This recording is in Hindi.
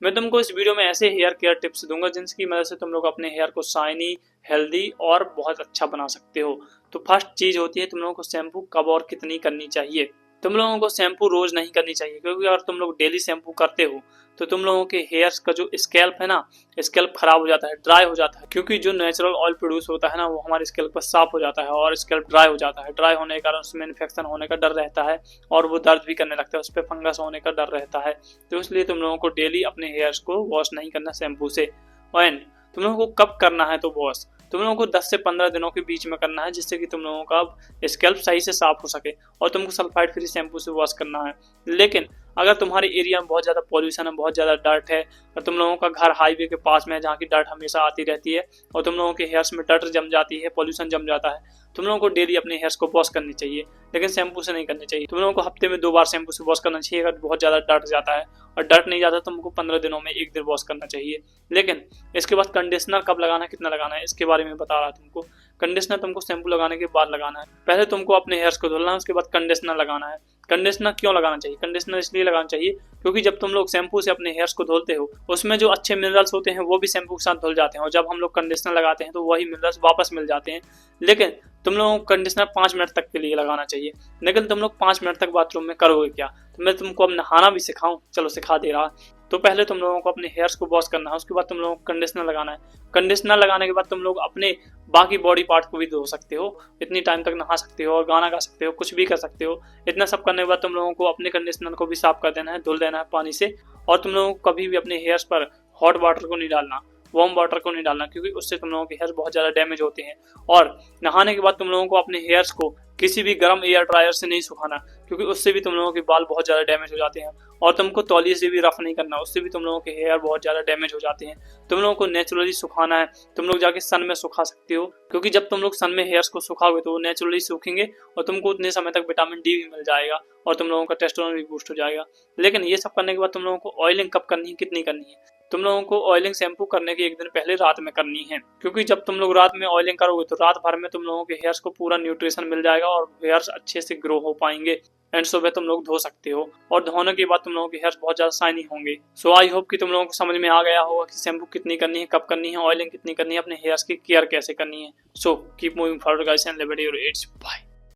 मैं तुमको इस वीडियो में ऐसे हेयर केयर टिप्स दूंगा जिनकी मदद से तुम लोग अपने हेयर को शाइनी, हेल्दी और बहुत अच्छा बना सकते हो। तो फर्स्ट चीज होती है तुम लोगों को शैम्पू कब और कितनी करनी चाहिए। तुम लोगों को शैम्पू रोज नहीं करनी चाहिए, क्योंकि अगर तुम लोग डेली शैम्पू करते हो तो तुम लोगों के हेयर्स का जो स्कैल्प है ना, स्कैल्प खराब हो जाता है, ड्राई हो जाता है, क्योंकि जो नेचुरल ऑयल प्रोड्यूस होता है ना वो हमारे स्कैल्प पर साफ हो जाता है और स्कैल्प ड्राई हो जाता है। ड्राई होने के कारण उसमें इन्फेक्शन होने का डर रहता है और वो दर्द भी करने लगता है, उस पर फंगस होने का डर रहता है। तो इसलिए तुम लोगों को डेली अपने हेयर्स को वॉश नहीं करना शैम्पू से। एंड तुम लोगों को कब करना है तो वॉश तुम लोगों को 10 से 15 दिनों के बीच में करना है, जिससे कि तुम लोगों का स्कैल्प सही से साफ हो सके और तुमको सल्फाइड फ्री शैम्पू से वॉश करना है। लेकिन अगर तुम्हारे एरिया में बहुत ज़्यादा पॉल्यूशन है, बहुत ज़्यादा डर्ट है और तुम लोगों का घर हाईवे के पास में है जहाँ की डर्ट हमेशा आती रहती है और तुम लोगों के हेयर्स में डर्ट जम जाती है, पॉल्यूशन जम जाता है, तुम लोगों को डेली अपने हेयर्स को वॉश करनी चाहिए, लेकिन शैम्पू से नहीं करनी चाहिए। तुम लोगों को हफ्ते में 2 बार शैम्पू से वॉश करना चाहिए अगर बहुत ज़्यादा डर्ट जाता है, और डर्ट नहीं जाता तो तुमको 15 दिनों में 1 दिन वॉश करना चाहिए। लेकिन इसके बाद कंडीशनर कब लगाना है, कितना लगाना है, इसके बारे में बता रहा तुमको। कंडीशनर तुमको शैम्पू लगाने के बाद लगाना है। पहले तुमको अपने हेयर्स को धुलना है, उसके बाद कंडीशनर लगाना है। कंडीशनर क्यों लगाना चाहिए? कंडीशनर इसलिए लगाना चाहिए क्योंकि जब तुम लोग शैम्पू से अपने हेयर्स को धुलते हो उसमें जो अच्छे मिनरल्स होते हैं वो भी शैम्पू के साथ धुल जाते हैं, और जब हम लोग कंडीशनर लगाते हैं तो वही मिनरल्स वापस मिल जाते हैं। लेकिन तुम लोगों को कंडीशनर 5 मिनट तक के लिए लगाना चाहिए। लेकिन तुम लोग 5 मिनट तक बाथरूम में करोगे क्या? तो मैं तुमको अब नहाना भी सिखाऊं? चलो सिखा दे रहा। तो पहले तुम लोगों को अपने हेयर्स को वॉश करना है, उसके बाद तुम लोगों को कंडीशनर लगाना है। कंडीशनर लगाने के बाद तुम लोग अपने बाकी बॉडी पार्ट को भी धो सकते हो, इतनी टाइम तक नहा सकते हो और गाना गा सकते हो, कुछ भी कर सकते हो। इतना सब करने के बाद तुम लोगों को अपने कंडीशनर को भी साफ कर देना है, धुल देना है पानी से। और तुम लोगों को कभी भी अपने हेयर्स पर हॉट वाटर को नहीं डालना, वार्म वाटर को नहीं डालना, क्योंकि उससे तुम लोगों के हेयर्स बहुत ज़्यादा डैमेज होते हैं। और नहाने के बाद तुम लोगों को अपने हेयर्स को किसी भी गर्म एयर ड्रायर से नहीं सुखाना, क्योंकि उससे भी तुम लोगों के बाल बहुत ज़्यादा डैमेज हो जाते हैं। और तुमको तौलिए से भी रफ नहीं करना, उससे भी तुम लोगों के हेयर बहुत ज़्यादा डैमेज हो जाते हैं। तुम लोगों को नेचुरली सुखाना है। तुम लोग जाके सन में सुखा सकते हो, क्योंकि जब तुम लोग सन में हेयर्स को सुखाओगे तो वो नेचुरली सूखेंगे और तुमको उतने समय तक विटामिन डी भी मिल जाएगा और तुम लोगों का टेस्टोस्टेरोन भी बूस्ट हो जाएगा। लेकिन ये सब करने के बाद तुम लोगों को ऑयलिंग कब करनी है, कितनी करनी है? तुम लोगों को ऑयलिंग शैम्पू करने के 1 दिन पहले रात में करनी है, क्योंकि जब तुम लोग रात में ऑयलिंग करोगे तो रात भर में तुम लोगों के हेयर्स को पूरा न्यूट्रिशन मिल जाएगा और हेयर्स अच्छे से ग्रो हो पाएंगे। एंड सुबह तुम लोग धो सकते हो और धोने के बाद तुम लोगों के हेयर्स बहुत ज्यादा शाइनी होंगे। सो आई होप कि तुम लोगों को समझ में आ गया होगा कि शैम्पू कितनी करनी है, कब करनी है, ऑयलिंग कितनी करनी है, अपने हेयर्स की केयर कैसे करनी है। So keep moving forward guys and live your ads. Bye.